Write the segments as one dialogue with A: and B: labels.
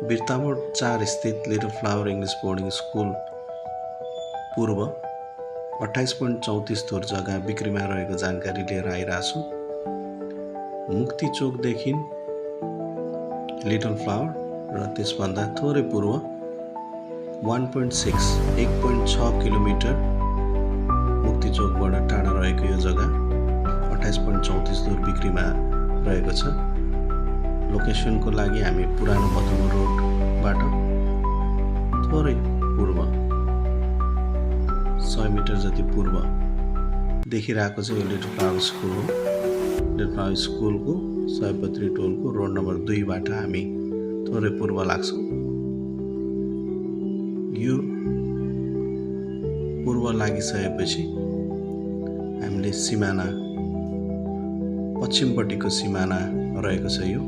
A: बिर्तामोड 4 स्थित little flower English boarding school पूर्व 28.34 धुर जग्गा बिक्रीमा रहेको जानकारी लिएर आइरहेको छु। मुक्ति चोकदेखि लिटल फ्लावर र त्यसभन्दा थोरै पूर्व 1.6 किलोमिटर मुक्ति चोकबाट टाढा रहेको यो जग्गा 28.34 धुर बिक्रीमा रहेको छ। लोकेसनको लागि हामी पुरानो बथुमो रोडबाट थोरै पूर्व 100 मिटर जति पूर्व देखिरहेको चाहिँ यो लिटल फ्लावर स्कुल हो। लिटल फ्लावर स्कुलको सयपत्री टोलको रोड नम्बर 2 बाट हामी थोरै पूर्व लाग्छौँ। यो पूर्व लागिसकेपछि हामीले सिमाना पश्चिमपट्टिको सिमाना रहेको छ। यो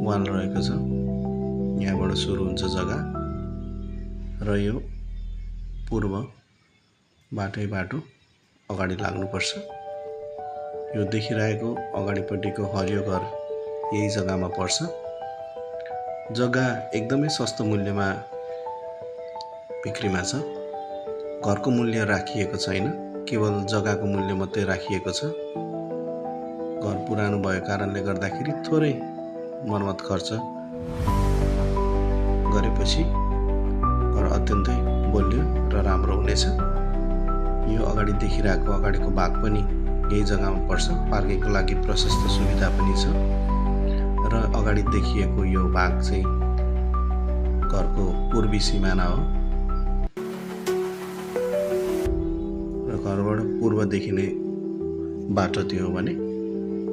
A: वाल रहेको छ, यहाँबाट सुरु हुन्छ जग्गा र यो पूर्व बाटो अगाडि लाग्नुपर्छ। यो देखिरहेको अगाडिपट्टिको हरियो घर यही जग्गामा पर्छ। जग्गा एकदमै सस्तो मूल्यमा बिक्रीमा छ। घरको मूल्य राखिएको छैन, केवल जग्गाको मूल्य मात्रै राखिएको छ। घर पुरानो भएको कारणले गर्दाखेरि थोरै मर्मत खर्च गरेपछि घर अत्यन्तै बलियो र राम्रो हुनेछ। यो अगाडि देखिरहेको अगाडिको भाग पनि यही जग्गामा पर्छ। पार्किङको लागि प्रशस्त सुविधा पनि छ र अगाडि देखिएको यो भाग चाहिँ घरको पूर्वी सिमाना हो र घरबाट पूर्व देखिने बाटो त्यो हो भने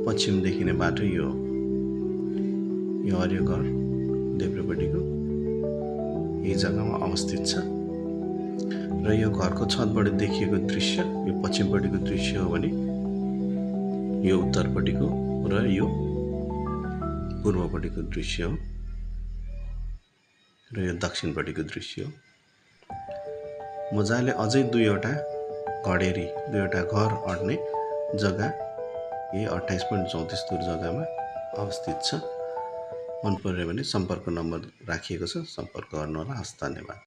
A: पश्चिम देखिने बाटो यो हो। यो हरियो घर देब्रेपट्टिको यही जग्गामा अवस्थित छ र यो घरको छतबाट देखिएको दृश्य यो पश्चिमपट्टिको दृश्य हो भने यो उत्तरपट्टिको र यो पूर्वपट्टिको दृश्य हो र यो दक्षिणपट्टिको दृश्य हो। मजाले अझै दुईवटा घर अड्ने जग्गा यही 28.34 धुर जग्गामा अवस्थित छ। मन पर्यो भने सम्पर्क नम्बर राखिएको छ, सम्पर्क गर्नुहोला। हस्, धन्यवाद।